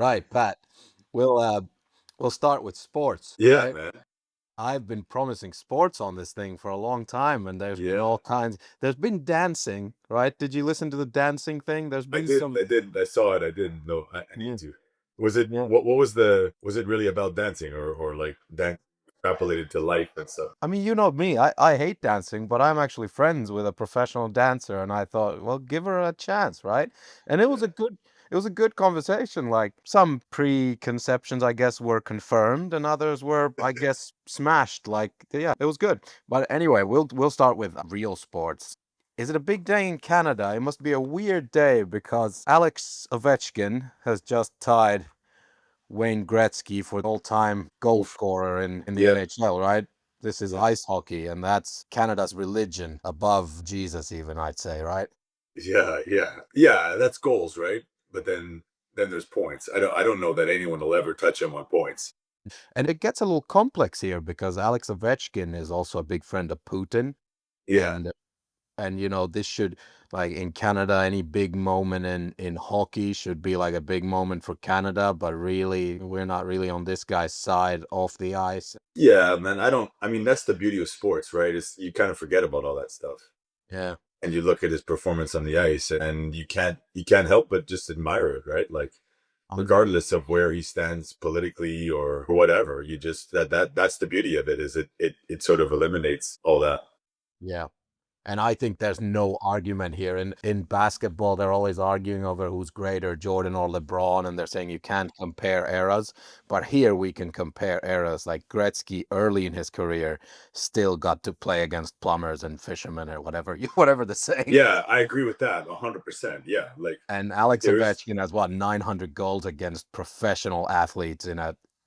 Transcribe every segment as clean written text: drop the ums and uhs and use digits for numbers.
Right, Pat. We'll uh we'll start with sports, Yeah, right? man. I've been promising sports on this thing for a long time, and there's been Yeah, all kinds. There's been dancing, right? Did you listen to the dancing thing? There's I been did. some. I did. I saw it. I didn't know. I need Yeah, to. Was it yeah. what? What was the? Was it really about dancing or like dance extrapolated to life and stuff? I mean, you know me. I hate dancing, but I'm actually friends with a professional dancer, and I thought, well, give her a chance, right? And Yeah. it was a good conversation. Like some preconceptions, I guess, were confirmed, and others were, I guess, smashed. Like, yeah, it was good. But anyway, we'll start with real sports. Is it a big day in Canada? It must be a weird day because Alex Ovechkin has just tied Wayne Gretzky for the all-time goal Oof. scorer in the Yeah. NHL, right? This is Yeah. ice hockey, and that's Canada's religion above Jesus, even, I'd say, right? Yeah. Yeah. Yeah. That's goals, right? But then there's points. I don't know that anyone will ever touch him on points. And it gets a little complex here because Alex Ovechkin is also a big friend of Putin, Yeah. and this should, like, in Canada, any big moment in hockey should be like a big moment for Canada, but really we're not really on this guy's side off the ice. Yeah, man. I don't. I mean, that's the beauty of sports, right? Is you kind of forget about all that stuff. Yeah. And you look at his performance on the ice and you can't help but just admire it, right? Like regardless of where he stands politically or whatever, you just that's the beauty of it, is it sort of eliminates all that. Yeah. And I think there's no argument here. In basketball, they're always arguing over who's greater, Jordan or LeBron, and they're saying you can't compare eras. But here we can compare eras. Like Gretzky, early in his career, still got to play against plumbers and fishermen or whatever, whatever the saying. Yeah, I agree with that 100%. Yeah, like And Alex there's Ovechkin has what 900 goals against professional athletes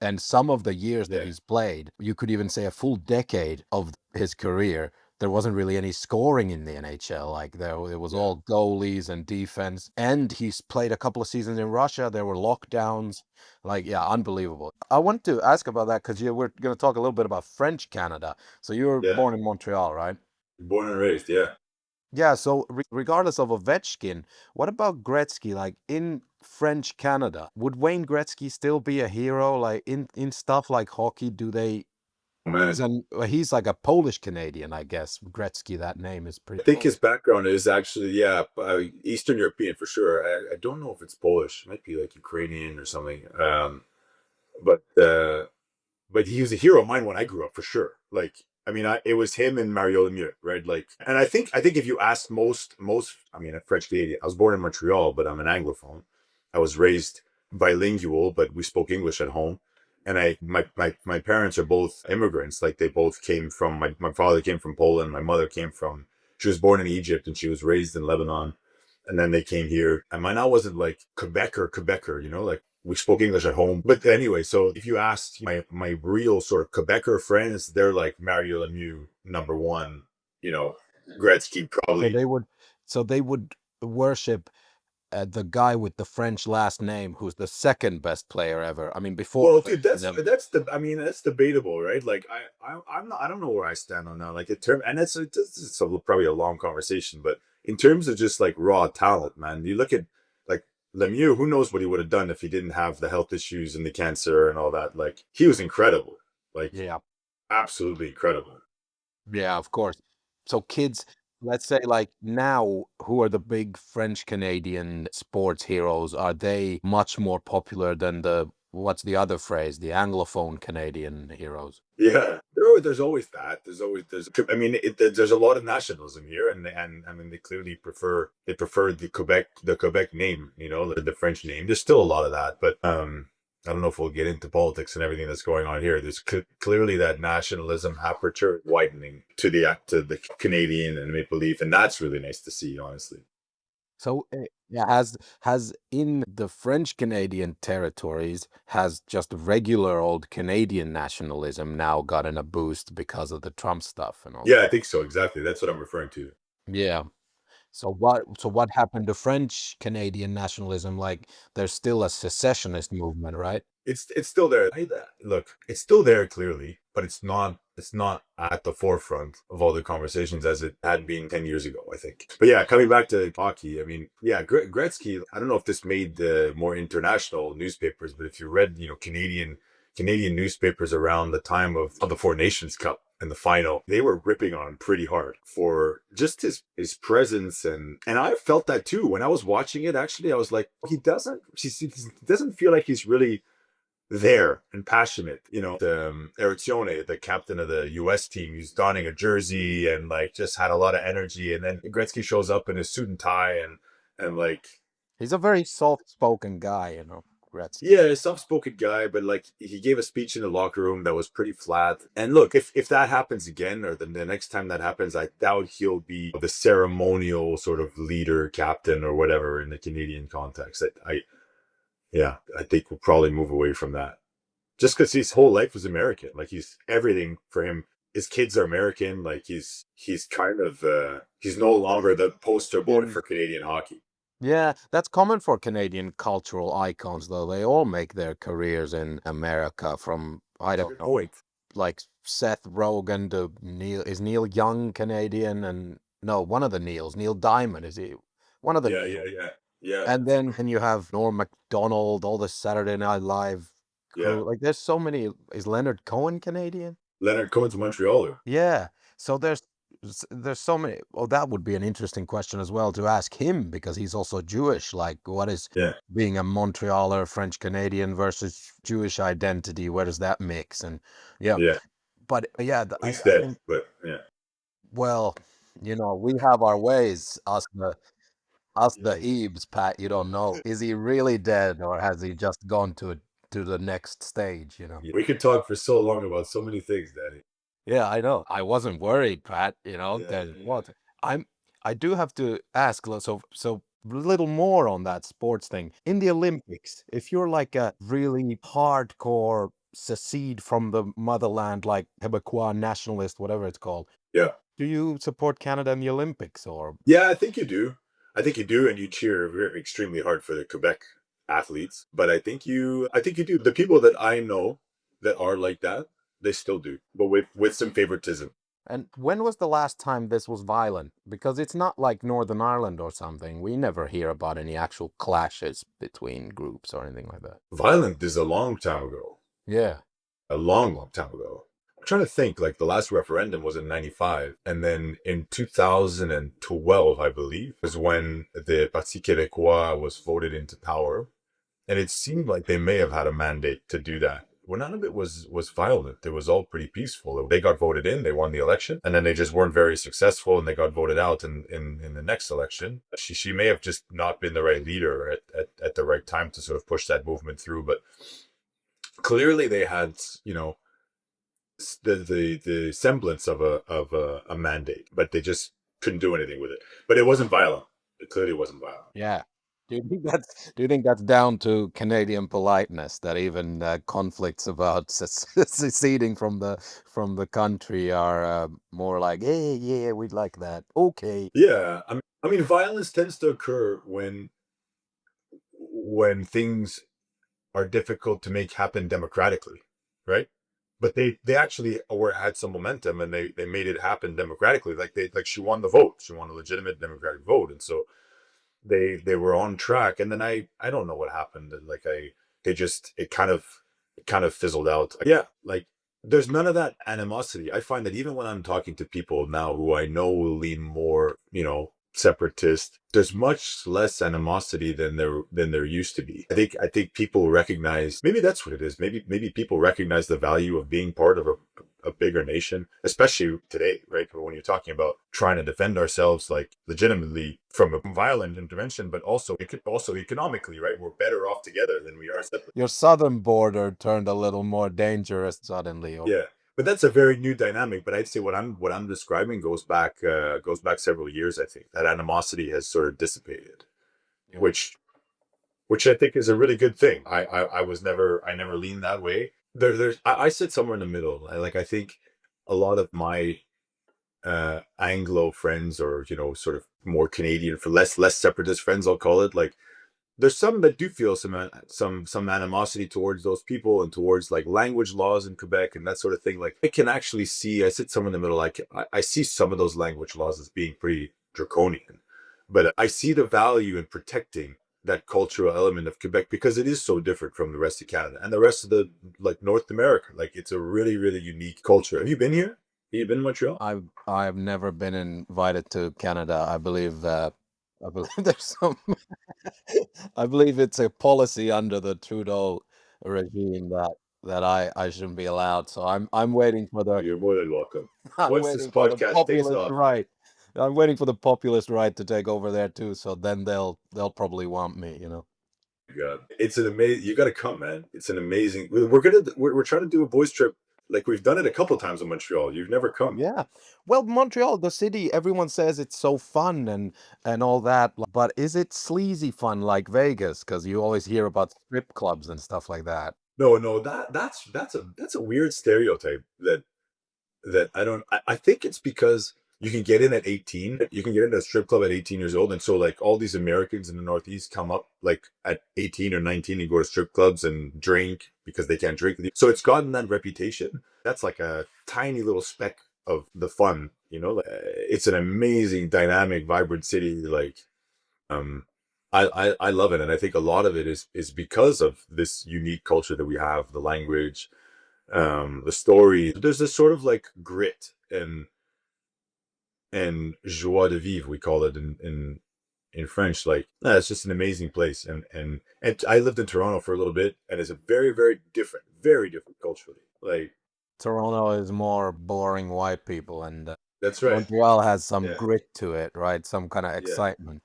and some of the years that yeah, he's played, you could even say a full decade of his career, there wasn't really any scoring in the NHL. Like there it was yeah. all goalies and defense. And he's played a couple of seasons in Russia. There were lockdowns. Like, yeah, unbelievable. I want to ask about that because we're going to talk a little bit about French Canada. So you were Yeah. born in Montreal, right? Born and raised, yeah. Yeah, so regardless of Ovechkin, what about Gretzky? Like in French Canada, would Wayne Gretzky still be a hero? Like in stuff like hockey, do they? Oh, man. He's like a Polish Canadian, I guess. Gretzky, that name is I pretty think his Polish. background is actually, yeah, Eastern European for sure. I don't know if it's Polish. It might be like Ukrainian or something. But but he was a hero of mine when I grew up for sure. Like, I mean, it was him and Mario Lemieux, right? Like, and I think if you ask most, I mean, a French Canadian, I was born in Montreal, but I'm an Anglophone. I was raised bilingual, but we spoke English at home. And my parents are both immigrants. Like they both came from my father came from Poland. My mother came from, she was born in Egypt and she was raised in Lebanon. And then they came here. And my now wasn't like Quebecer, like we spoke English at home. But anyway, so if you asked my real sort of Quebecer friends, they're like Mario Lemieux, number one, you know, Gretzky So probably. they would worship the guy with the French last name, who's the second best player ever. I mean, before Well, dude, Ovechkin, that's them. that's the. I mean, that's debatable, right? Like, I'm not. I don't know where I stand on that. Like, in term, and probably a long conversation, but in terms of just like raw talent, man, you look at like Lemieux. Who knows what he would have done if he didn't have the health issues and the cancer and all that? Like, he was incredible, like Yeah. absolutely incredible. Yeah, of course. So kids, let's say like now, who are the big French Canadian sports heroes? Are they much more popular than what's the other phrase, the Anglophone Canadian heroes? Yeah, there's always that. There's. I mean, there's a lot of nationalism here, and I mean, they prefer the Quebec name, the French name. There's still a lot of that, but I don't know if we'll get into politics and everything that's going on here. There's clearly that nationalism aperture widening to the Canadian and Maple Leaf, and that's really nice to see, honestly. So yeah, has in the French Canadian territories has just regular old Canadian nationalism now gotten a boost because of the Trump stuff and all Yeah, I that? think so. Exactly. That's what I'm referring to. Yeah. So what happened to French Canadian nationalism? Like there's still a secessionist movement, right? It's still there. Look, it's still there clearly. but it's not at the forefront of all the conversations as it had been 10 years ago, I think. But yeah, coming back to hockey, I mean, yeah, Gretzky, I don't know if this made more international newspapers, but if you read, Canadian newspapers around the time of the Four Nations Cup and the final, they were ripping on him pretty hard for just his presence, and I felt that too when I was watching it. Actually, I was like, he doesn't feel like he's really there and passionate. The Erizione, the captain of the U.S. team, he's donning a jersey and like just had a lot of energy, and then Gretzky shows up in his suit and tie and like, He's a very soft-spoken guy, Gretzky. yeah, a soft-spoken guy, but like he gave a speech in the locker room that was pretty flat. And look, if that happens again, or the next time that happens, I doubt he'll be the ceremonial sort of leader, captain, or whatever in the Canadian context. Yeah, I think we'll probably move away from that. Just because his whole life was American, like he's everything for him. His kids are American. Like he's kind of he's no longer the poster boy for Canadian hockey. Yeah, that's common for Canadian cultural icons, though. They all make their careers in America from, I don't Good know, point. like Seth Rogen to Neil. Is Neil Young Canadian? And no, one of the Neils, Neil Diamond, is he? One of the Yeah, Neils. yeah, yeah, yeah, And then you have Norm Macdonald, all the Saturday Night Live yeah. crew. Like, there's so many. Is Leonard Cohen Canadian? Leonard Cohen's Montrealer. Yeah. So there's so many. Well, that would be an interesting question as well to ask him because he's also Jewish. Like, what is Yeah, being a Montrealer, French Canadian versus Jewish identity? Where does that mix? And yeah, yeah. but yeah, He's I dead, think, but yeah. well, we have our ways, us the Yeah. Ebes, Pat. You don't know. Is he really dead or has he just gone to the next stage? We could talk for so long about so many things, Danny. Yeah, I know. I wasn't worried, Pat. Yeah, That yeah, what I'm. I do have to ask. So a little more on that sports thing in the Olympics. If you're like a really hardcore secede from the motherland, like Quebecois nationalist, whatever it's called, yeah. do you support Canada in the Olympics or? Yeah, I think you do. I think you do, and you cheer extremely hard for the Quebec athletes. But I think you do. The people that I know that are like that, they still do, but with some favoritism. And when was the last time this was violent? Because it's not like Northern Ireland or something. We never hear about any actual clashes between groups or anything like that. Violent is a long time ago. Yeah. A long, long time ago. I'm trying to think, like the last referendum was in 95. And then in 2012, I believe, was when the Parti Québécois was voted into power. And it seemed like they may have had a mandate to do that. Well, none of it was violent. It was all pretty peaceful. They got voted in, they won the election, and then they just weren't very successful, and they got voted out in the next election. She may have just not been the right leader at the right time to sort of push that movement through. But clearly, they had the semblance of a mandate, but they just couldn't do anything with it. But it wasn't violent. It clearly wasn't violent. Yeah. Do you think that's down to Canadian politeness that even conflicts about seceding from the country are more like, hey, yeah, we'd like that. Okay. Yeah, I mean, violence tends to occur when things are difficult to make happen democratically, right? But they actually had some momentum, and they made it happen democratically. Like she won the vote, she won a legitimate democratic vote, and so they were on track. And then I don't know what happened. Like they just it kind of fizzled out. Yeah, like there's none of that animosity. I find that even when I'm talking to people now who I know will lean more, separatist, there's much less animosity than there used to be. I think people recognize, maybe that's what it is. Maybe people recognize the value of being part of a bigger nation, especially today, right? When you're talking about trying to defend ourselves like legitimately from a violent intervention, but also economically, right? We're better off together than we are separately. Your southern border turned a little more dangerous suddenly. Yeah, but that's a very new dynamic. But I'd say what I'm describing goes back several years. I think that animosity has sort of dissipated, Yeah. which I think is a really good thing. I never leaned that way. I sit somewhere in the middle. I think a lot of my Anglo friends, or sort of more Canadian, for less separatist friends, I'll call it, like there's some that do feel some animosity towards those people and towards like language laws in Quebec and that sort of thing. Like I can actually see, I sit somewhere in the middle. Like I see some of those language laws as being pretty draconian, but I see the value in protecting that cultural element of Quebec because it is so different from the rest of Canada and the rest of the like North America. Like it's a really, really unique culture. Have you been here? Have you been in Montreal? I've never been invited to Canada. I believe there's some I believe it's a policy under the Trudeau regime that I shouldn't be allowed. So I'm waiting for the You're more than welcome. I'm Once this waiting for the podcast takes populist off, right. I'm waiting for the populist right to take over there too. So then they'll probably want me, you know. God, it's an amazing. You got to come, man. It's an amazing. We're trying to do a boys trip. Like we've done it a couple times in Montreal. You've never come. Yeah. Well, Montreal, the city, everyone says it's so fun and all that, but is it sleazy fun like Vegas? Because you always hear about strip clubs and stuff like that. No, no, that's a weird stereotype that I don't. I think it's because you can get in at 18. You can get into a strip club at 18 years old, and so like all these Americans in the Northeast come up like at 18 or 19 and go to strip clubs and drink because they can't drink. So it's gotten that reputation. That's like a tiny little speck of the fun, you know. Like, it's an amazing, dynamic, vibrant city. Like, um, I love it, and I think a lot of it is because of this unique culture that we have, the language, the story. There's this sort of like grit and joie de vivre, we call it in French. Like it's just an amazing place. And I lived in Toronto for a little bit, and it's a very different culturally. Like Toronto is more boring white people, and that's right. Montreal has some Yeah, grit to it, right? Some kind of yeah, excitement.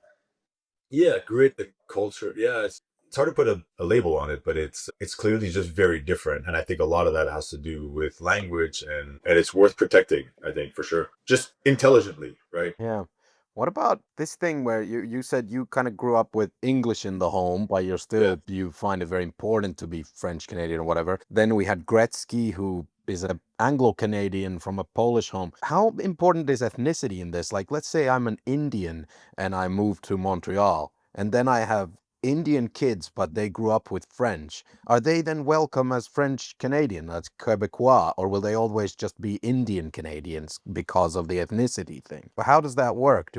yeah. Grit, the culture. Yeah, it's hard to put a label on it, but it's clearly just very different. And I think a lot of that has to do with language, and it's worth protecting. I think for sure, just intelligently, right? Yeah. What about this thing where you said you kind of grew up with English in the home, but Yeah. you find it very important to be French Canadian or whatever. Then we had Gretzky, who is a Anglo-Canadian from a Polish home. How important is ethnicity in this? Like, let's say I'm an Indian and I move to Montreal, and then I have Indian kids, but they grew up with French. Are they then welcome as French Canadian, as Quebecois, or will they always just be Indian Canadians because of the ethnicity thing? How does that work?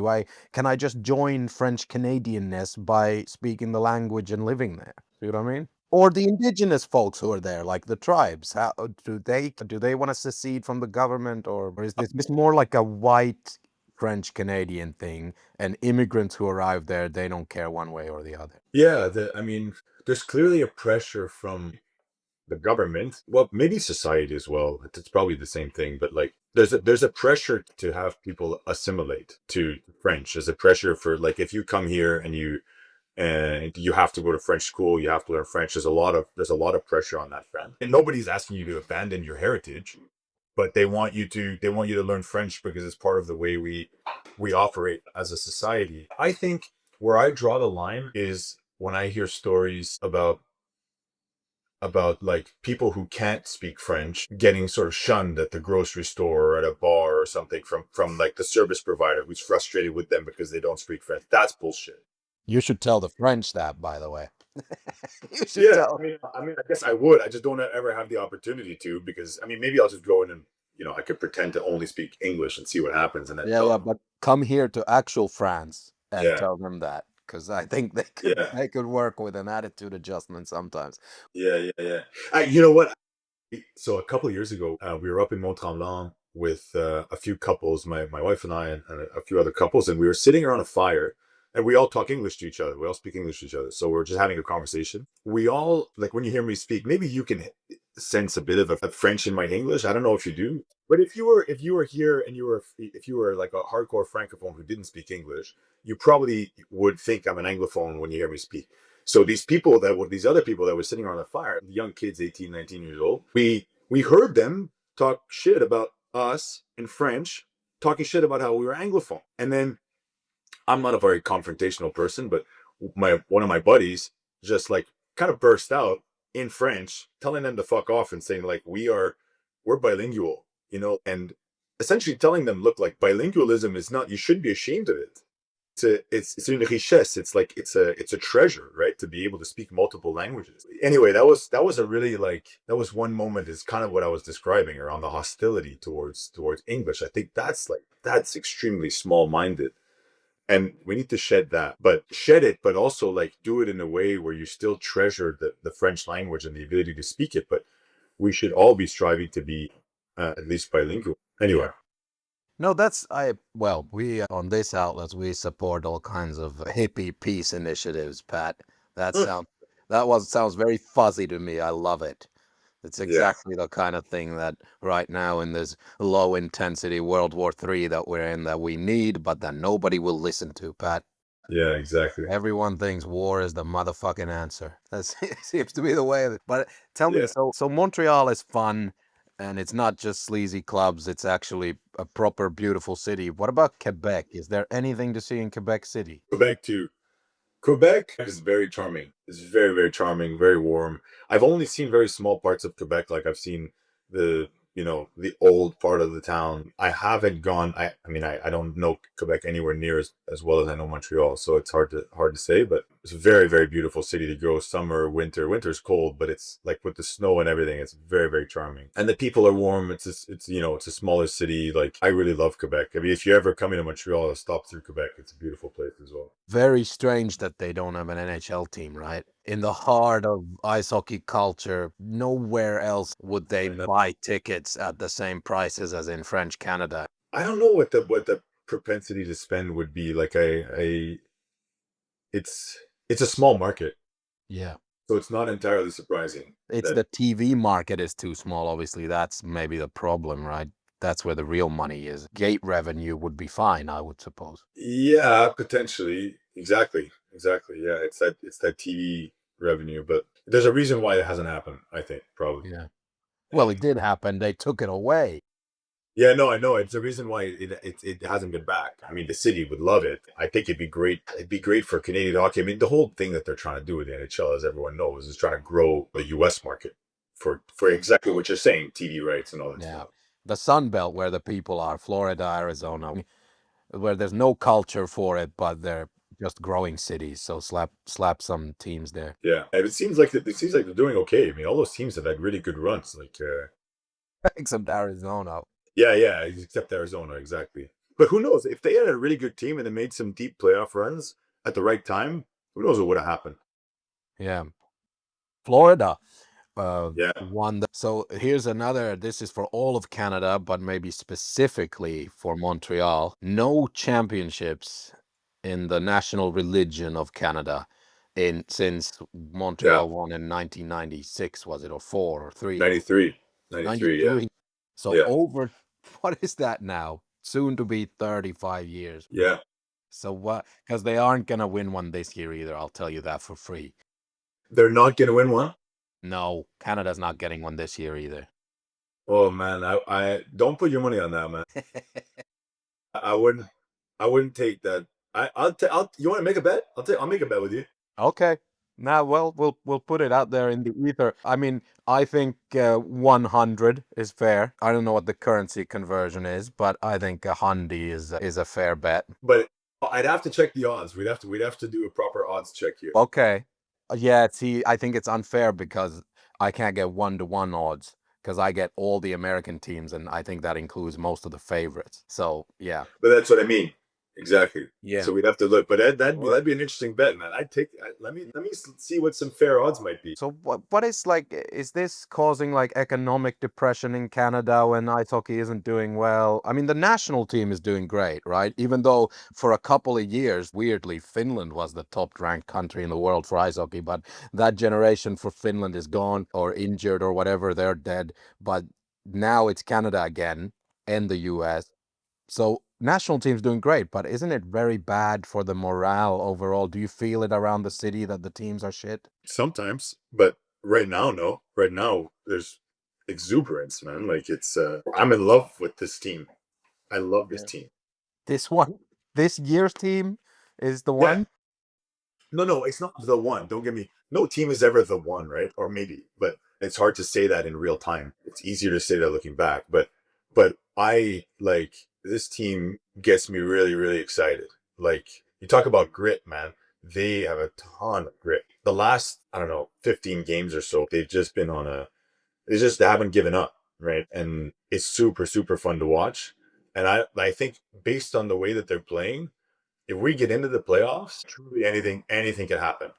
Can I just join French Canadianness by speaking the language and living there? See what I mean? Or the indigenous folks who are there, like the tribes, how do they want to secede from the government, or is this more like a white French Canadian thing, and immigrants who arrive there, they don't care one way or the other? Yeah, I mean, there's clearly a pressure from the government. Well, maybe society as well. It's probably the same thing, but like there's a pressure to have people assimilate to French. There's a pressure for like if you come here and you have to go to French school, you have to learn French. There's a lot of pressure on that front. And nobody's asking you to abandon your heritage, but they want you to learn French because it's part of the way we operate as a society. I think where I draw the line is when I hear stories about like people who can't speak French getting sort of shunned at the grocery store or at a bar or something from like the service provider who's frustrated with them because they don't speak French. That's bullshit. You should tell the French that, by the way. You should Yeah, tell. I mean, I guess I would. I just don't ever have the opportunity to because I mean, maybe I'll just go in and I could pretend to only speak English and see what happens, and then Yeah, tell yeah, them. but come here to actual France and Yeah, tell them that, because I think yeah, they could work with an attitude adjustment sometimes. yeah, yeah, yeah. You know what? So a couple of years ago, we were up in Mont Tremblant with a few couples, my wife and I, and a few other couples, and we were sitting around a fire, and we all talk English to each other. We all speak English to each other, so we're just having a conversation. We all like when you hear me speak. Maybe you can sense a bit of a French in my English. I don't know if you do, but if you were here and if you were like a hardcore francophone who didn't speak English, you probably would think I'm an anglophone when you hear me speak. So these other people that were sitting around the fire, young kids, 18, 19 years old, we heard them talk shit about us in French, talking shit about how we were anglophone. And then I'm not a very confrontational person, but one of my buddies just like kind of burst out in French, telling them to fuck off and saying like we're bilingual, and essentially telling them, look, like bilingualism is not, you shouldn't be ashamed of it. it's une richesse. It's like it's a treasure, right? To be able to speak multiple languages. Anyway, that was a really like that was one moment is kind of what I was describing around the hostility towards English. I think that's extremely small minded. And we need to shed that, but shed it, but also like do it in a way where you still treasure the French language and the ability to speak it. But we should all be striving to be at least bilingual. Anyway, Yeah. No, that's I well, we on this outlet we support all kinds of hippie peace initiatives, Pat. That sounds sounds very fuzzy to me. I love it. It's yeah, exactly the kind of thing that right now in this low intensity World War III that we're in that we need, but that nobody will listen to, Pat. yeah, exactly. Everyone thinks war is the motherfucking answer. That seems to be the way of it. But tell me, Yeah, so Montreal is fun, and it's not just sleazy clubs. It's actually a proper, beautiful city. What about Quebec? Is there anything to see in Quebec City? Quebec too. Quebec is very charming. It's very, very charming, very warm. I've only seen very small parts of Quebec. Like I've seen the, the old part of the town. I haven't gone. I mean, I don't know Quebec anywhere near as well as I know Montreal. So it's hard to say. But it's a very, very beautiful city to go. Summer, winter. Winter's cold, but it's like with the snow and everything. It's very, very charming. And the people are warm. It's a smaller city. Like I really love Quebec. I mean, if you ever come into Montreal, stop through Quebec. It's a beautiful place as well. Very strange that they don't have an NHL team, right? In the heart of ice hockey culture, nowhere else would they I know. buy tickets at the same prices as in French Canada. I don't know what the propensity to spend would be. Like it's it's a small market, Yeah. so it's not entirely surprising It's that. the TV market is too small. Obviously, that's maybe the problem, right? That's where the real money is. Gate revenue would be fine, I would suppose. Yeah, potentially, exactly. Yeah, it's that TV revenue, but there's a reason why it hasn't happened. I think probably. Yeah. Well, it did happen. They took it away. Yeah, no, I know. It's the reason why it hasn't been back. I mean, the city would love it. I think it'd be great. It'd be great for Canadian hockey. I mean, the whole thing that they're trying to do with the NHL, as everyone knows, is trying to grow the U.S. market for exactly what you're saying, TV rights and all that Yeah. stuff. The Sun Belt, where the people are, Florida, Arizona, where there's no culture for it, but they're just growing cities. So slap some teams there. Yeah, and it seems like they're doing okay. I mean, all those teams have had really good runs. Like, Except Arizona. yeah, except Arizona, exactly. But who knows if they had a really good team and they made some deep playoff runs at the right time? Who knows what would have happened? Yeah. Florida. Yeah, One that, so here's another, this is for all of Canada, but maybe specifically for Montreal. No championships in the national religion of Canada in since yeah. Montreal won in 1996, was it, or 4 or 3? 93, 93. Yeah, 93. So yeah, over, what is that now? Soon to be 35 years. yeah. So what, because they aren't going to win one this year either, I'll tell you that for free. They're not going to win one. No, Canada's not getting one this year either. Oh man, I don't put your money on that, man. I wouldn't. I wouldn't take that. I'll. You want to make a bet? I'll make a bet with you. Okay. Now, well, we'll put it out there in the ether. I mean, I think 100 is fair. I don't know what the currency conversion is, but I think a hundy is a fair bet. But I'd have to check the odds. We'd have to do a proper odds check here. Okay. Yeah, see, I think it's unfair because I can't get 1-to-1 odds because I get all the American teams, and I think that includes most of the favorites. So, yeah. But that's what I mean. Exactly. Yeah. So we'd have to look. But that'd be Well, that'd be an interesting bet, man. Let me see what some fair odds might be. so what is like is this causing like economic depression in Canada when ice hockey isn't doing well? I mean, the national team is doing great, right? Even though for a couple of years, weirdly, Finland was the top ranked country in the world for ice hockey, but that generation for Finland is gone or injured or whatever, they're dead. But now it's Canada again and the US. So national team's doing great, but isn't it very bad for the morale overall? Do you feel it around the city that the teams are shit? Sometimes, but right now, no. Right now, there's exuberance, man. Like I'm in love with this team. I love this Yeah. team. This one, this year's team is the Yeah. one. No, it's not the one. Don't get me. No team is ever the one, right? Or maybe, but it's hard to say that in real time. It's easier to say that looking back. But I like this team gets me really, really excited. Like You talk about grit, man. They have a ton of grit. The last, I don't know, 15 games or so, they've just been on a, they haven't given up, right? And it's super, super fun to watch. And I think based on the way that they're playing, if we get into the playoffs, truly anything can happen.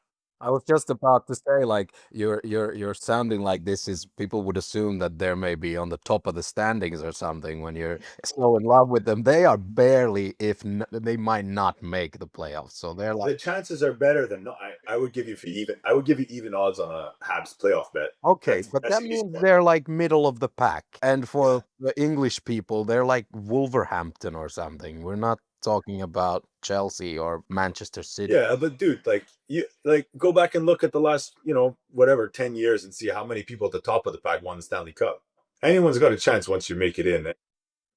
I was just about to say, like, you're sounding like this is people would assume that they're maybe on the top of the standings or something when you're so in love with them. They are barely, if they might not make the playoffs. So they're like, The chances are better than no. I would give you even. I would give you even odds on a Habs playoff bet. okay, but That's that easy means one. they're like middle of the pack. And Yeah. for the English people, they're like Wolverhampton or something. We're not talking about Chelsea or Manchester City. Yeah, but dude, like you like go back and look at the last, whatever, 10 years and see how many people at the top of the pack won the Stanley Cup. Anyone's got a chance once you make it in.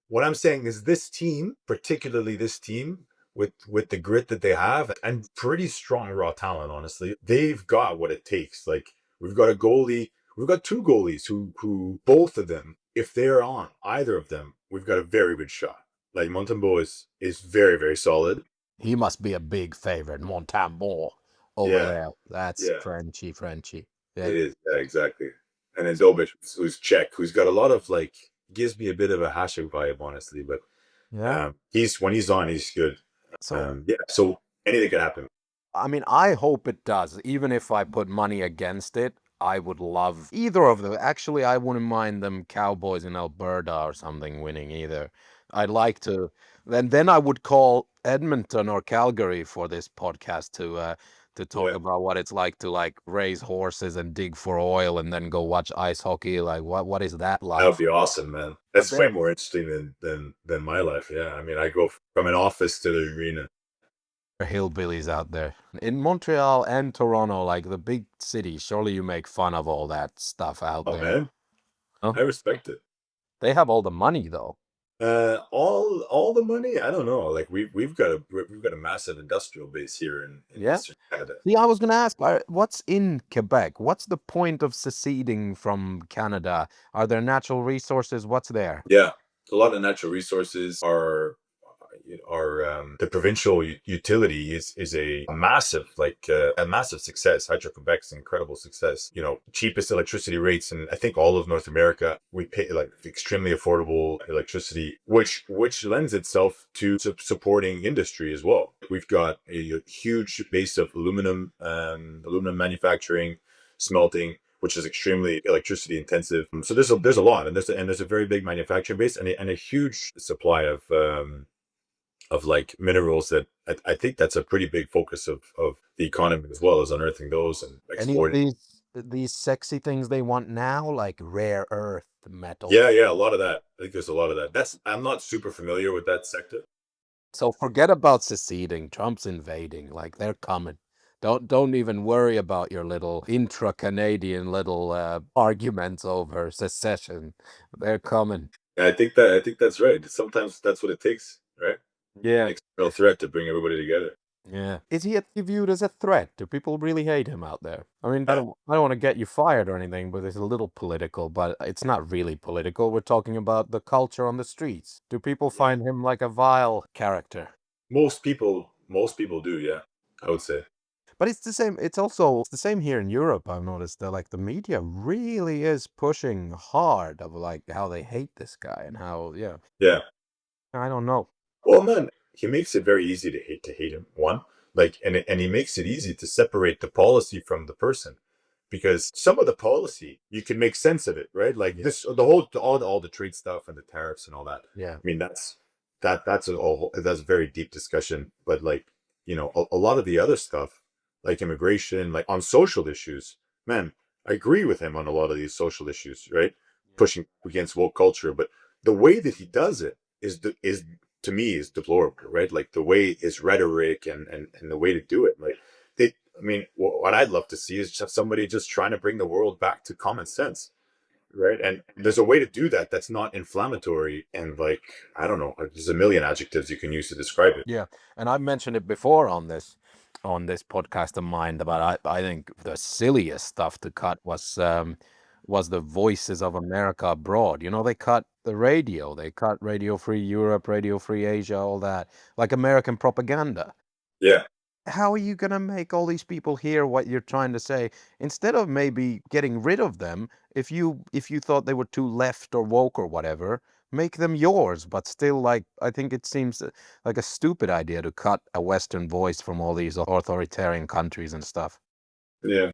What I'm saying is this team, particularly this team, with the grit that they have and pretty strong raw talent, honestly, they've got what it takes. Like we've got a goalie, we've got two goalies who both of them, if they're on either of them, we've got a very good shot. Like Montembeau is very, very solid. He must be a big favorite, Montembeau over Yeah, there. That's yeah, Frenchy. it Yeah. is. Yeah, exactly. And then Dobic, who's Czech, who's got a lot of like gives me a bit of a Hasek vibe, honestly, but Yeah. he's when he's on, he's good. So, Yeah, so anything could happen. I mean, I hope it does. Even if I put money against it, I would love either of them. Actually, I wouldn't mind them Cowboys in Alberta or something winning either. I'd like to. Then I would call Edmonton or Calgary for this podcast to talk Yeah, about what it's like to like raise horses and dig for oil and then go watch ice hockey. Like what is that that like? would be awesome, man. But That's way they're more interesting than my life. Yeah, I mean, I go from an office to the arena. hillbillies out there. In Montreal and Toronto, like the big cities, surely you make fun of all that stuff out Oh there. man, Huh? I respect it. They have all the money though. All the money. I don't know. Like we've got a massive industrial base here in Yeah. Eastern Canada. See, I was gonna ask, what's in Quebec? What's the point of seceding from Canada? Are there natural resources? What's there? Yeah, a lot of natural resources are the provincial utility is a massive a massive success. Hydro Quebec's an incredible success. Cheapest electricity rates, and I think all of North America. We pay like extremely affordable electricity, which lends itself to supporting industry as well. We've got a huge base of aluminum manufacturing, smelting, which is extremely electricity intensive. So there's a lot, and there's a very big manufacturing base and a huge supply of like minerals that I think that's a pretty big focus of the economy as well as unearthing those and Any of exporting. these sexy things they want now, like rare earth metal. Yeah, a lot of that. I think there's a lot of that. I'm not super familiar with that sector. So forget about seceding. Trump's invading. Like they're coming. Don't even worry about your little intra-Canadian little arguments over secession. They're coming. I think that's right. Sometimes that's what it takes, right? An Yeah. external threat to bring everybody together. Yeah. Is he viewed as a threat? Do people really hate him out there? I mean, Uh, I don't want to get you fired or anything, but it's a little political, but it's not really political. We're talking about the culture on the streets. Do people yeah. find him like a vile character? Most people do, yeah. I would say. But it's the same. It's the same here in Europe. I've noticed that like the media really is pushing hard of like how they hate this guy and how yeah. Yeah. I don't know. Well, man, he makes it very easy to hate him. One, like, and he makes it easy to separate the policy from the person, because some of the policy you can make sense of it, right? Like this, the whole all the trade stuff and the tariffs and all that. Yeah. I mean, that's a very deep discussion. But like, a lot of the other stuff, like immigration, like on social issues, man, I agree with him on a lot of these social issues, right? Pushing against woke culture, but the way that he does it is to me is deplorable, right? Like the way his rhetoric and the way to do it, like I mean, what I'd love to see is just somebody just trying to bring the world back to common sense, right? And there's a way to do that that's not inflammatory and like I don't know, there's a million adjectives you can use to describe it. Yeah, and I've mentioned it before on this podcast of mine, but I think the silliest stuff to cut was the Voices of America abroad. You know, they cut the radio, they cut Radio Free Europe, Radio Free Asia, all that, like American propaganda. Yeah. How are you going to make all these people hear what you're trying to say instead of maybe getting rid of them? If you thought they were too left or woke or whatever, make them yours, but still, like, I think it seems like a stupid idea to cut a Western voice from all these authoritarian countries and stuff. Yeah.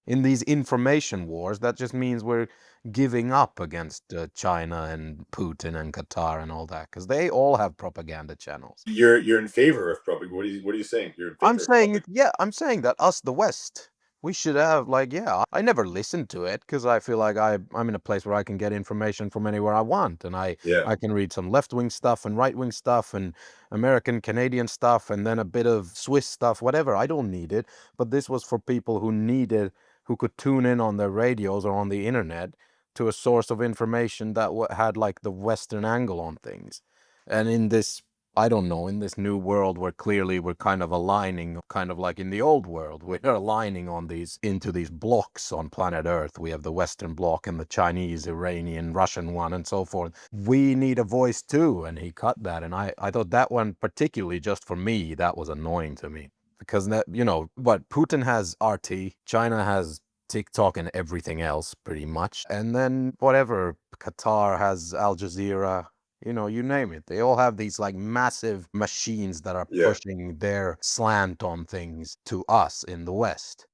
In these information wars, that just means we're giving up against China and Putin and Qatar and all that, because they all have propaganda channels. You're in favor of probably what are you saying? You're in favor of public. I'm saying that us, the West, we should have, like, yeah, I never listened to it because I feel like I'm in a place where I can get information from anywhere I want, and Yeah. I can read some left-wing stuff and right-wing stuff and American, Canadian stuff, and then a bit of Swiss stuff, whatever. I don't need it, but this was for people who could tune in on their radios or on the internet to a source of information that had like the Western angle on things. And in this, I don't know, in this new world where clearly we're kind of aligning, kind of like in the old world, we're aligning on these into these blocks on planet Earth. We have the Western bloc and the Chinese, Iranian, Russian one, and so forth. We need a voice too. And he cut that. And I thought that one, particularly just for me, that was annoying to me. Because that, what Putin has RT, China has TikTok and everything else pretty much. And then whatever, Qatar has Al Jazeera, you name it. They all have these like massive machines that are Yeah. pushing their slant on things to us in the West.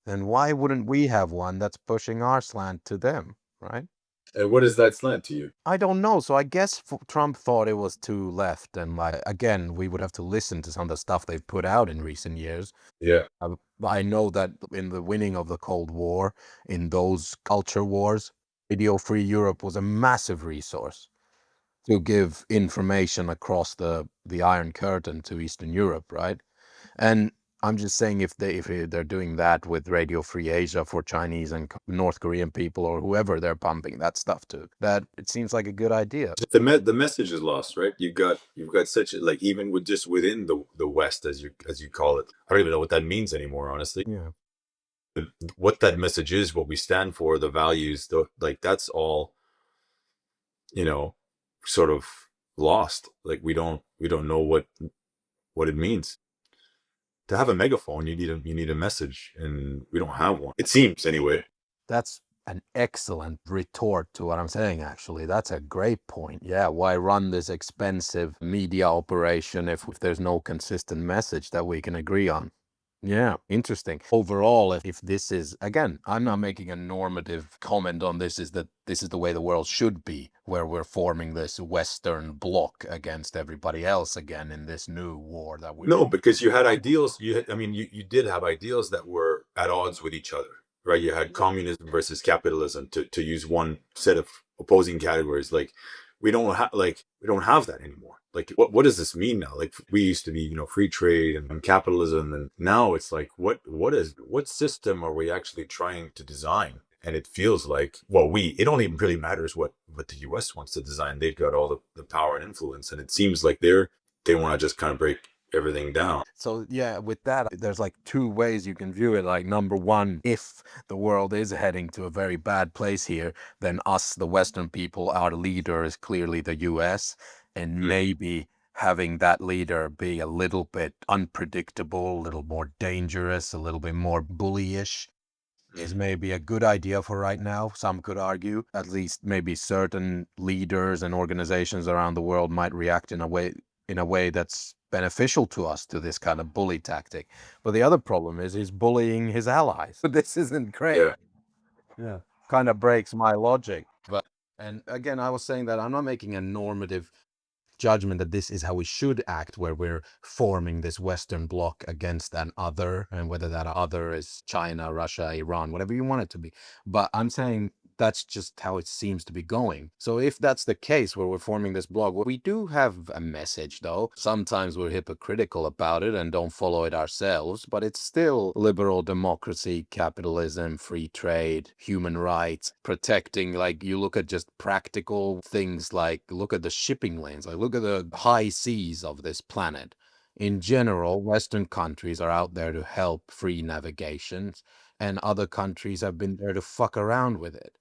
Then why wouldn't we have one that's pushing our slant to them, right? And what is that slant to you? I don't know. So I guess Trump thought it was too left. And like, again, we would have to listen to some of the stuff they've put out in recent years. Yeah. I know that in the winning of the Cold War, in those culture wars, Radio Free Europe was a massive resource to give information across the Iron Curtain to Eastern Europe, right? And I'm just saying if they're doing that with Radio Free Asia for Chinese and North Korean people or whoever they're pumping that stuff to, that it seems like a good idea. The message is lost, right? You've got such like even with just within the West as you call it. I don't even know what that means anymore, honestly. Yeah. What that message is, what we stand for, the values, like that's all, you know, sort of lost. Like we don't know what it means. To have a megaphone, you need a message, and we don't have one. It seems anyway. That's an excellent retort to what I'm saying, actually. That's a great point. Yeah, why run this expensive media operation if there's no consistent message that we can agree on? Yeah, interesting. Overall, if this is, again, I'm not making a normative comment on this, is that this is the way the world should be, where we're forming this Western bloc against everybody else again in this new war that we're No, because you had ideals. I mean, you did have ideals that were at odds with each other, right? You had communism versus capitalism, to use one set of opposing categories. Like we don't have that anymore. Like what does this mean now? Like we used to be, free trade and capitalism, and now it's like what system are we actually trying to design? And it feels like, well, it only really matters what the US wants to design. They've got all the power and influence, and it seems like they want to just kind of break everything down. So yeah, with that, there's like two ways you can view it. Like, number one, if the world is heading to a very bad place here, then us, the Western people, our leader is clearly the US, and maybe having that leader be a little bit unpredictable, a little more dangerous, a little bit more bullyish is maybe a good idea for right now. Some could argue, at least maybe certain leaders and organizations around the world might react in a way that's beneficial to us, to this kind of bully tactic. But the other problem is he's bullying his allies. This isn't great. Yeah. Yeah. Kind of breaks my logic. And again, I was saying that I'm not making a normative judgment that this is how we should act, where we're forming this Western bloc against an other, and whether that other is China, Russia, Iran, whatever you want it to be. But I'm saying that's just how it seems to be going. So if that's the case, where we're forming this bloc, we do have a message, though. Sometimes we're hypocritical about it and don't follow it ourselves, but it's still liberal democracy, capitalism, free trade, human rights, protecting, like, you look at just practical things, like look at the shipping lanes, like look at the high seas of this planet. In general, Western countries are out there to help free navigations, and other countries have been there to fuck around with it.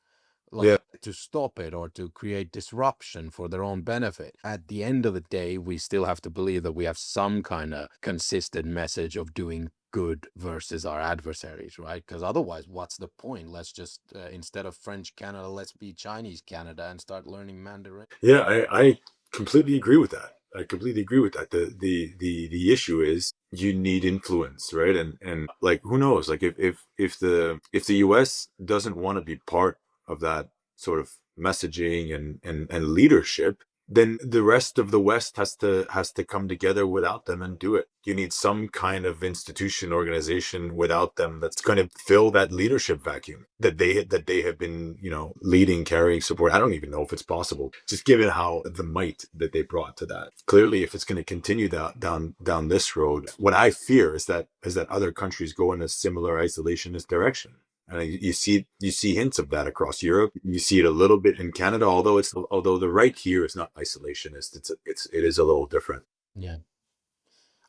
like to stop it or to create disruption for their own benefit. At the end of the day, we still have to believe that we have some kind of consistent message of doing good versus our adversaries, right? Because otherwise, what's the point? Let's just instead of French Canada, let's be Chinese Canada and start learning Mandarin. Yeah, I completely agree with that. I completely agree with that. The issue is you need influence, right? And like who knows? Like if the US doesn't want to be part of that sort of messaging and leadership, then the rest of the West has to come together without them and do it. You need some kind of institution, organization without them that's going to fill that leadership vacuum that they have been, leading, carrying, support. I don't even know if it's possible, just given how the might that they brought to that. Clearly, if it's going to continue down this road, what I fear is that other countries go in a similar isolationist direction. And you see hints of that across Europe. You see it a little bit in Canada, although the right here is not isolationist. It is a little different. Yeah.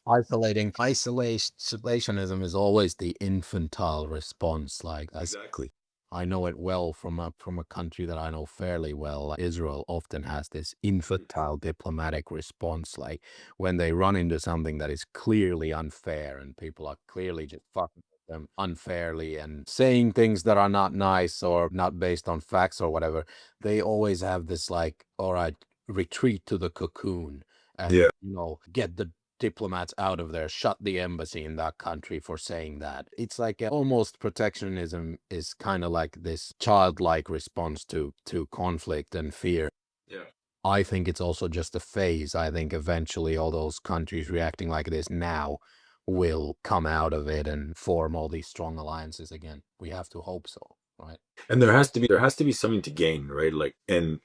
Isolationism is always the infantile response. Like Exactly. I know it well from a country that I know fairly well. Israel often has this infantile diplomatic response, like when they run into something that is clearly unfair and people are clearly just fucking with them unfairly and saying things that are not nice or not based on facts or whatever. They always have this like, all right, retreat to the cocoon and Yeah. get the diplomats out of there, shut the embassy in that country for saying that. It's like almost protectionism is kind of like this childlike response to conflict and fear. Yeah. I think it's also just a phase. I think eventually all those countries reacting like this now will come out of it and form all these strong alliances again. We have to hope so, right? And there has to be something to gain, right? Like, and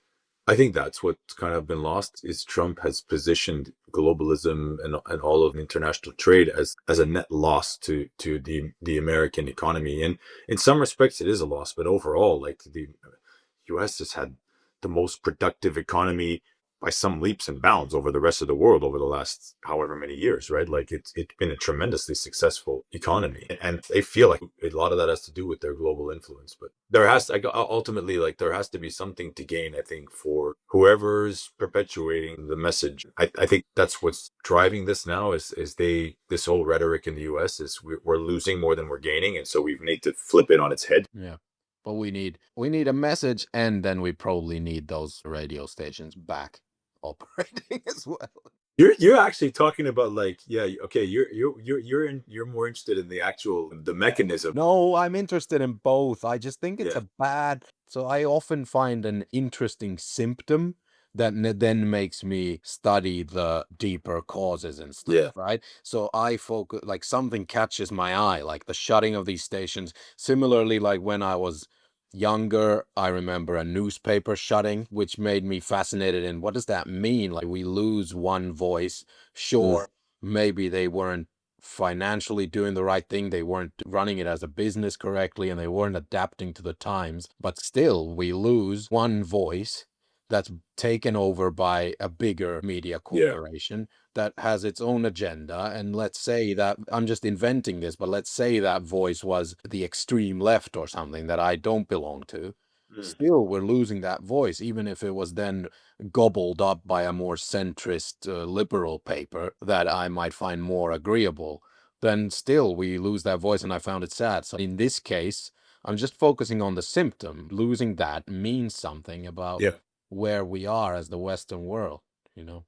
I think that's what's kind of been lost is Trump has positioned globalism and all of international trade as a net loss to the American economy. And in some respects it is a loss, but overall, like the US has had the most productive economy by some leaps and bounds over the rest of the world over the last however many years, right? Like it's been a tremendously successful economy, and they feel like a lot of that has to do with their global influence. But ultimately, like there has to be something to gain, I think, for whoever's perpetuating the message. I think that's what's driving this now this whole rhetoric in the U.S. is we're losing more than we're gaining, and so we need to flip it on its head. Yeah. But we need a message, and then we probably need those radio stations back operating as well. You're actually talking about like, yeah, okay, you're more interested in the mechanism. No, I'm interested in both. I just think it's Yeah. a bad. So I often find an interesting symptom that then makes me study the deeper causes and stuff, Yeah. right? So I focus, like something catches my eye, like the shutting of these stations. Similarly, like when I was younger, I remember a newspaper shutting, which made me fascinated in what does that mean? Like we lose one voice. Sure, maybe they weren't financially doing the right thing. They weren't running it as a business correctly and they weren't adapting to the times. But still, we lose one voice that's taken over by a bigger media Yeah. corporation that has its own agenda. And let's say that I'm just inventing this, but let's say that voice was the extreme left or something that I don't belong to. Still, we're losing that voice, even if it was then gobbled up by a more centrist liberal paper that I might find more agreeable. Then still, we lose that voice, and I found it sad. So in this case, I'm just focusing on the symptom. Losing that means something about Yeah. where we are as the Western world, you know?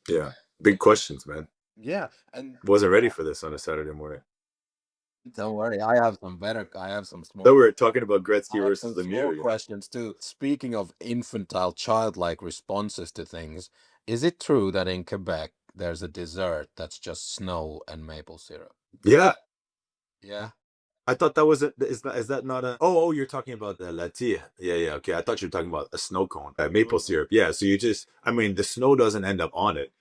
Yeah. Big questions, man. Yeah, and Wasn't ready for this on a Saturday morning. don't worry, I have some small. Though we were talking about Gretzky I have versus some small Lemieux. Yeah. questions too. Speaking of infantile, childlike responses to things, is it true that in Quebec there's a dessert that's just snow and maple syrup? Yeah. Yeah. I thought that was is that not a you're talking about the latte. Yeah, okay. I thought you were talking about a snow cone, maple syrup. Yeah, so the snow doesn't end up on it,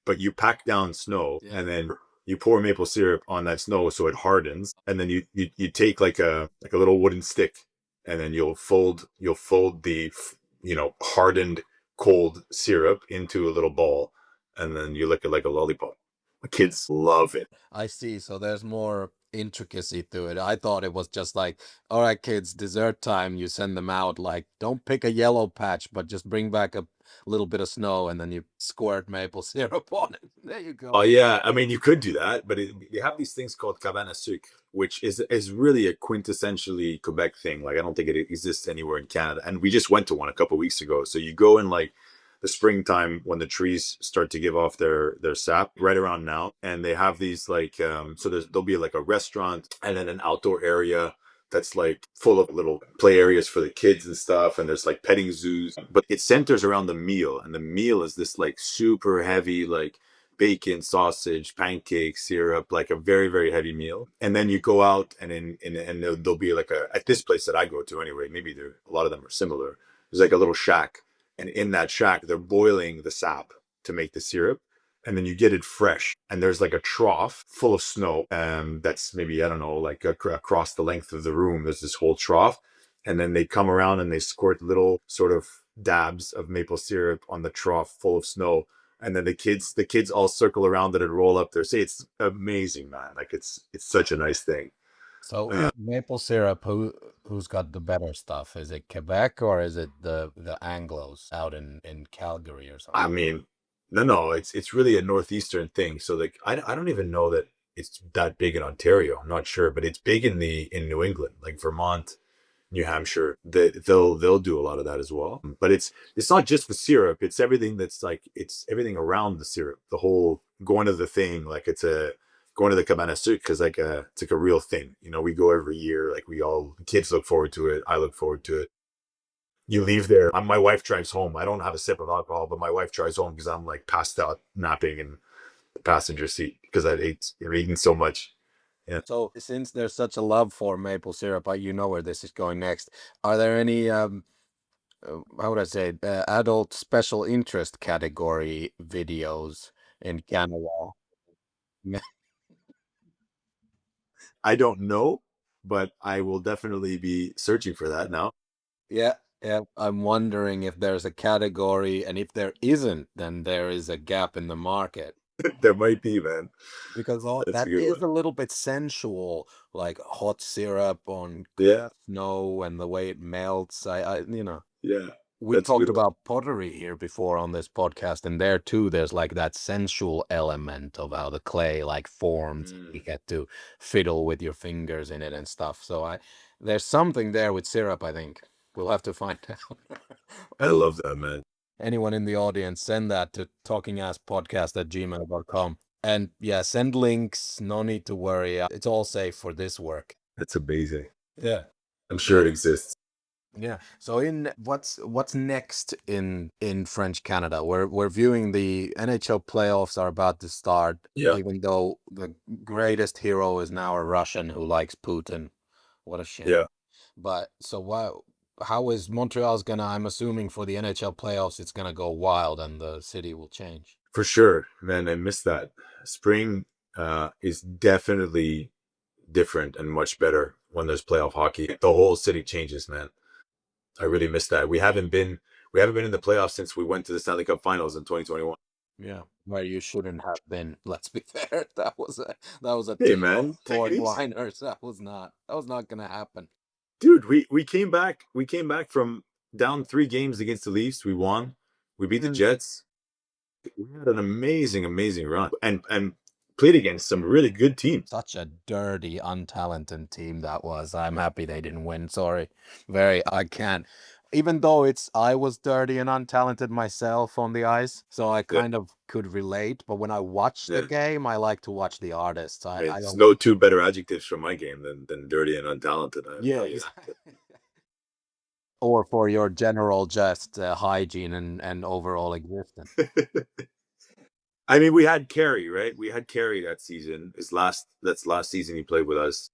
but you pack down snow and then you pour maple syrup on that snow so it hardens, and then you take like a little wooden stick, and then you'll fold the hardened cold syrup into a little ball, and then you lick it like a lollipop. The kids love it. I see. So there's more intricacy to it. I thought it was just like, all right, kids, dessert time. You send them out. Like, don't pick a yellow patch, but just bring back a little bit of snow, and then you squirt maple syrup on it. There you Oh go. yeah, I mean you could do that, but you have these things called cabane à sucre, which is really a quintessentially Quebec thing. Like I don't think it exists anywhere in Canada. And we just went to one a couple of weeks ago. So you go in like the springtime when the trees start to give off their sap, right around now, and they have these like so there'll be like a restaurant and then an outdoor area that's like full of little play areas for the kids and stuff, and there's like petting zoos, but it centers around the meal, and the meal is this like super heavy like bacon, sausage, pancakes, syrup, like a very, very heavy meal. And then you go out and there'll be like at this place that I go to anyway, maybe a lot of them are similar. There's like a little shack. And in that shack, they're boiling the sap to make the syrup. And then you get it fresh. And there's like a trough full of snow. That's maybe, I don't know, like across the length of the room, there's this whole trough. And then they come around and they squirt little sort of dabs of maple syrup on the trough full of snow, and then the kids all circle around it and roll up there. Say it's amazing, man. Like it's such a nice thing. So maple syrup, who's got the better stuff? Is it Quebec or is it the Anglos out in Calgary or I something? mean, no, it's really a northeastern thing. So like I don't even know that it's that big in Ontario. I'm not sure, but it's big in New England, like Vermont, New Hampshire. They'll do a lot of that as well. But it's not just the syrup. It's everything that's like it's everything around the syrup. The whole going to the thing, like it's a going to the cabane à sucre because like it's like a real thing. You know, we go every year. Like we all kids look forward to it. I look forward to it. You leave there. My wife drives home. I don't have a sip of alcohol, but my wife drives home because I'm like passed out napping in the passenger seat because I've eaten so much. Yeah. So since there's such a love for maple syrup, you know where this is going next. Are there any how would I say it, adult special interest category videos in Canada? I don't know, but I will definitely be searching for that now. Yeah, yeah. I'm wondering if there's a category, and if there isn't, then there is a gap in the market. There might be, man. Because all That's a that good is one. a little bit sensual, like hot syrup on Yeah, snow and the way it melts. yeah, We that's a talked good one. about pottery here before on this podcast, and there too, there's like that sensual element of how the clay like forms. You Mm, get to fiddle with your fingers in it and stuff. So there's something there with syrup, I think. We'll have to find out. I love that, man. Anyone in the audience, send that to talkingasspodcast@gmail.com. And yeah, send links. No need to worry. It's all safe for this work. That's amazing. Yeah. I'm sure Yeah. it exists. Yeah. So in what's next in French Canada? We're viewing the NHL playoffs are about to start, Yeah, even though the greatest hero is now a Russian who likes Putin. What a shame. yeah, But so how is Montreal's gonna, I'm assuming for the NHL playoffs it's gonna go wild and the city will change. for sure, man. I miss that. Spring is definitely different and much better when there's playoff hockey. The whole city changes, man. I really miss that. We haven't been in the playoffs since we went to the Stanley Cup Finals in 2021. Yeah. Where you shouldn't have been, let's be fair. That was a Hey, team of man, take it easy. 49ers. That was not gonna happen. Dude, we came back. We came back from down 3 games against the Leafs. We won. We beat the Jets. We had an amazing, amazing run, and played against some really good teams. Such a dirty, untalented team that was. I'm happy they didn't win. Sorry. I can't. Even though I was dirty and untalented myself on the ice, so I Yeah, kind of could relate. But when I watch the yeah. game, I like to watch the artists. I mean, I there's don't. no two better adjectives for my game than dirty and untalented. I'll Yeah, tell you exactly. Or for your general just hygiene and overall existence. that. I mean, we had Carey, right? We had Carey that season. That's last season he played with us.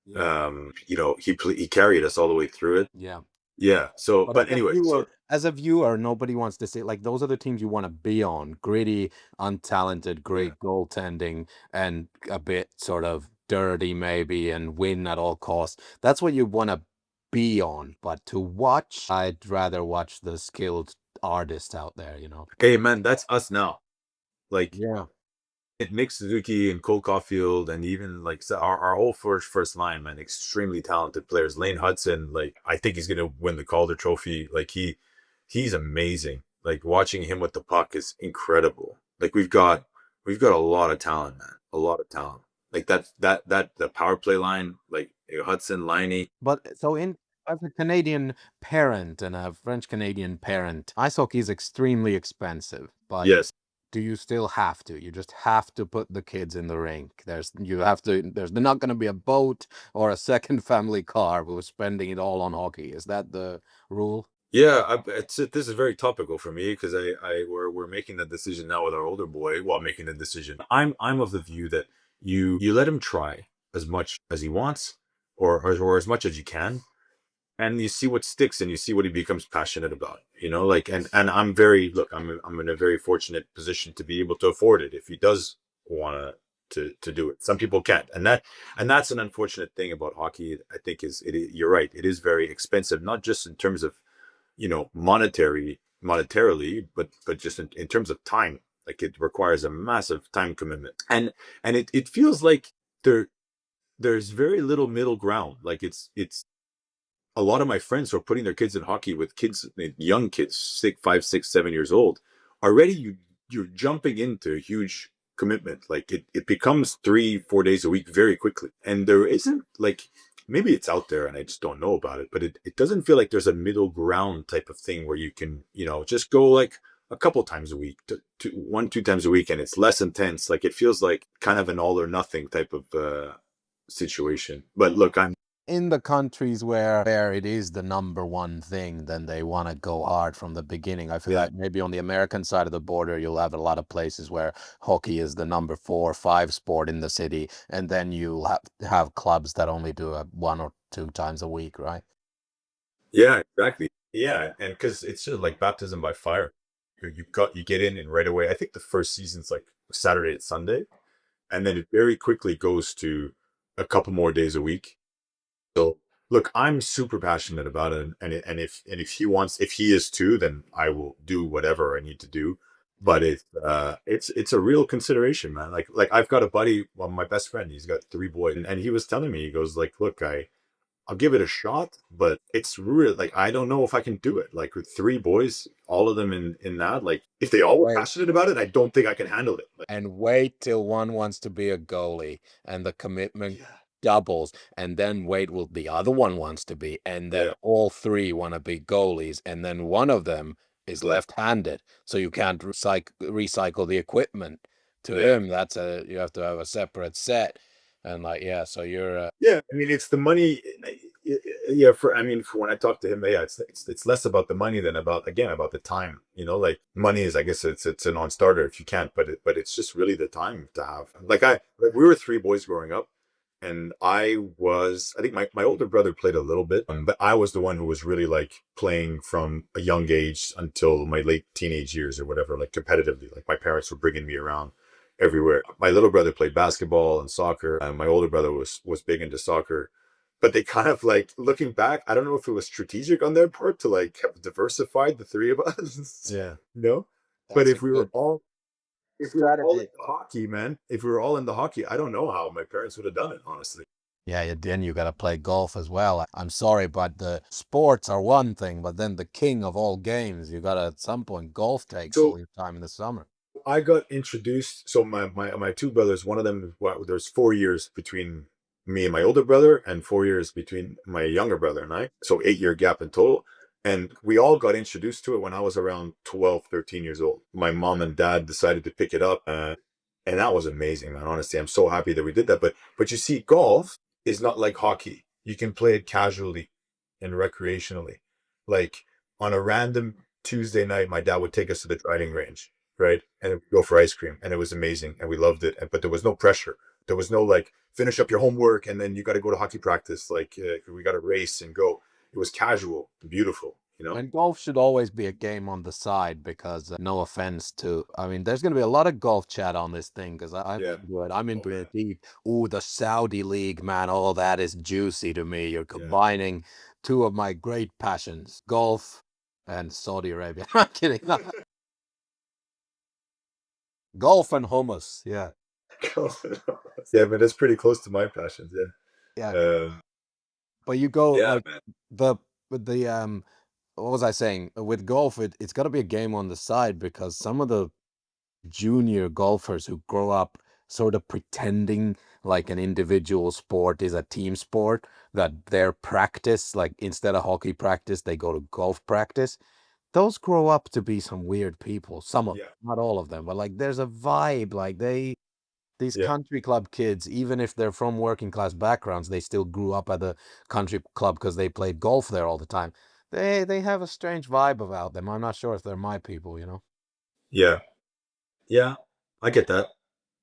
Yeah. He carried us all the way through it. Yeah. Yeah. So, But but anyway, so as a viewer, nobody wants to say like those are the teams you want to be on. Gritty, untalented, yeah. great goaltending, and a bit sort of dirty maybe, and win at all costs. That's what you want to be on. But to watch, I'd rather watch the skilled artists out there. Hey, man, that's us now. Like Yeah. Nick Suzuki and Cole Caulfield, and even like our whole first line, man, extremely talented players. Lane Hudson, like I think he's gonna win the Calder Trophy. Like he's amazing. Like watching him with the puck is incredible. Like we've got a lot of talent, man. A lot of talent. Like that the power play line, like Hudson, Liney. But so in as a Canadian parent and a French Canadian parent, ice hockey is extremely expensive. But Yes. do you still have to? You just have to put the kids in the rink. You have to. There's not going to be a boat or a second family car. We're spending it all on hockey. Is that the rule? Yeah, this is very topical for me because we're making the decision now with our older boy. Well, making the decision. I'm of the view that you let him try as much as he wants, or as much as you can, and you see what sticks and you see what he becomes passionate about. Like and I'm in a very fortunate position to be able to afford it if he does want to do it. Some people can't, and that's an unfortunate thing about hockey. I think you're right. It is very expensive, not just in terms of monetarily, but just in terms of time. Like it requires a massive time commitment, and it feels like there's very little middle ground. Like it's a lot of my friends who are putting their kids in hockey with kids, young kids, 5, 6, 7 years old, already you're jumping into a huge commitment. Like it becomes 3, 4 days a week very quickly. And there isn't like, maybe it's out there and I just don't know about it, but it doesn't feel like there's a middle ground type of thing where you can, just go like a couple times a week to 1, 2 times a week. And it's less intense. Like it feels like kind of an all or nothing type of, situation. But look, I'm In the countries where it is the number one thing, then they want to go hard from the beginning. I feel yeah. like maybe on the American side of the border, you'll have a lot of places where hockey is the number 4 or 5 sport in the city, and then you'll have clubs that only do it 1 or 2 times a week, right? Yeah, exactly. Yeah, and because it's just like baptism by fire. You get in and right away. I think the first season's like Saturday and Sunday, and then it very quickly goes to a couple more days a week. So look, I'm super passionate about it, and if he is too, then I will do whatever I need to do. But it's a real consideration, man. Like I've got a buddy, well, my best friend, he's got 3 boys, and he was telling me, he goes like, look, I'll give it a shot, but it's real. Like I don't know if I can do it. Like with 3 boys, all of them in that. Like if they all were Wait. passionate about it, I don't think I can handle it. Like, And wait till one wants to be a goalie and the commitment yeah, doubles, and then wait will the other one wants to be, and then yeah, all three want to be goalies, and then one of them is right, left-handed, so you can't recycle the equipment. To yeah, him, you have to have a separate set, and like yeah, so you're yeah. I mean, it's the money. Yeah, for when I talk to him, yeah, it's less about the money than about the time. Like money is, I guess it's a non-starter if you can't, but it's just really the time to have. Like we were 3 boys growing up. And I think my older brother played a little bit, but I was the one who was really like playing from a young age until my late teenage years or whatever, like competitively. Like my parents were bringing me around everywhere. My little brother played basketball and soccer, and my older brother was big into soccer. But they kind of like, looking back, I don't know if it was strategic on their part to like have diversified the 3 of us. yeah, But that's a good if we were all strategy. into hockey, man, if we were all into hockey, I don't know how my parents would have done it, honestly. Yeah, then you got to play golf as well. I'm sorry, but the sports are one thing, but then the king of all games, you got to at some point golf takes all So your time in the summer. I got introduced. So my 2 brothers, one of them, there's 4 years between me and my older brother, and 4 years between my younger brother and I. So 8-year gap in total. And we all got introduced to it when I was around 12, 13 years old. My mom and dad decided to pick it up. And that was amazing, man. Honestly, I'm so happy that we did that. But you see, golf is not like hockey. You can play it casually and recreationally. Like on a random Tuesday night, my dad would take us to the driving range, right? And we'd go for ice cream, and it was amazing, and we loved it. But there was no pressure. There was no like finish up your homework and then you got to go to hockey practice. Like we got to race and go. It was casual, beautiful. And golf should always be a game on the side because, no offense to, I mean, there's going to be a lot of golf chat on this thing because I'm Yeah. into it. I'm Oh into yeah. it deep. Ooh, the Saudi League, man, all that is juicy to me. You're Yeah. combining two of my great passions, golf and Saudi Arabia. I'm kidding. Golf and hummus. Yeah. Yeah, but that's pretty close to my passions. Yeah, Yeah. but you go Yeah, like man. the with the what was I saying? With golf, it's got to be a game on the side because some of the junior golfers who grow up sort of pretending like an individual sport is a team sport, that their practice, like instead of hockey practice, they go to golf practice. Those grow up to be some weird people. Some of, Yeah, not all of them, but like there's a vibe. Like these yeah, country club kids, even if they're from working class backgrounds, they still grew up at the country club because they played golf there all the time. They have a strange vibe about them. I'm not sure if they're my people, you know? yeah, yeah. I get that.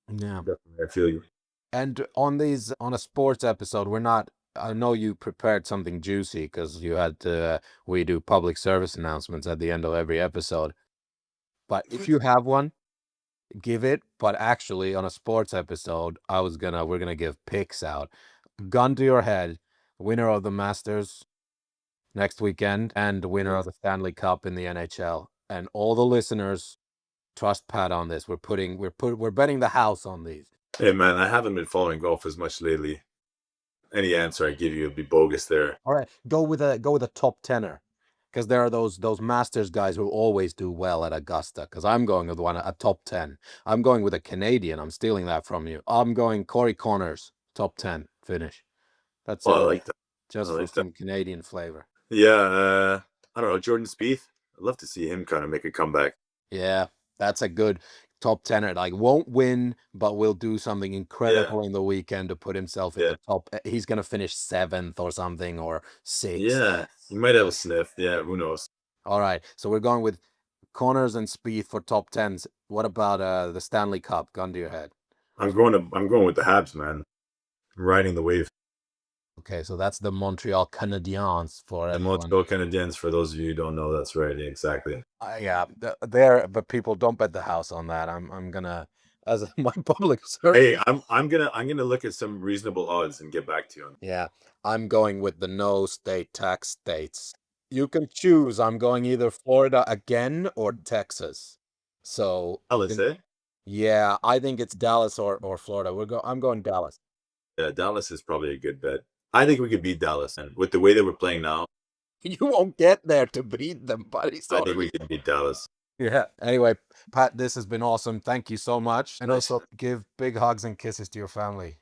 Yeah. Definitely, I feel you. And on a sports episode, we're not. I know you prepared something juicy because you had to. We do public service announcements at the end of every episode. But if you have one, give it. But actually, on a sports episode, we're gonna give picks out. Gun to your head, winner of the Masters next weekend and the winner of Yeah. the Stanley Cup in the NHL. And all the listeners, trust Pat on this. We're betting the house on these. Hey, man, I haven't been following golf as much lately. Any answer I give you would be bogus there. All right, go with a top tenner, because there are those Masters guys who always do well at Augusta. Because I'm going with a top 10. I'm going with a Canadian. I'm stealing that from you. I'm going Corey Connors, top 10 finish. That's Well, it, I like that. I just for like that. some Canadian flavor. Yeah, I don't know. Jordan Spieth. I'd love to see him kind of make a comeback. Yeah, that's a good top tenner. Like won't win, but will do something Yeah, incredible in the weekend to put himself in yeah, the top. He's gonna finish seventh or something or sixth. yeah. He might have a sniff. Yeah, who knows? All right, so we're going with Connors and Spieth for top tens. What about the Stanley Cup? Gun to your head. I'm going with the Habs, man. I'm riding the wave. Okay, so that's the Montreal Canadiens for The everyone. Montreal Canadiens, for those of you who don't know, that's right. Yeah, exactly. Yeah, there, but people don't bet the house on that. I'm gonna, as my public service. Hey, I'm gonna look at some reasonable odds and get back to you on Yeah, I'm going with the no state tax states. You can choose. I'm going either Florida again or Texas. So, Dallas, eh? yeah, I think it's Dallas or Florida. I'm going Dallas. Yeah, Dallas is probably a good bet. I think we could beat Dallas, and with the way that we're playing now, You won't get there to beat them, buddy. I think we Sorry. could beat Dallas. Yeah. Anyway, Pat, this has been awesome. Thank you so much. And Nice. also give big hugs and kisses to your family.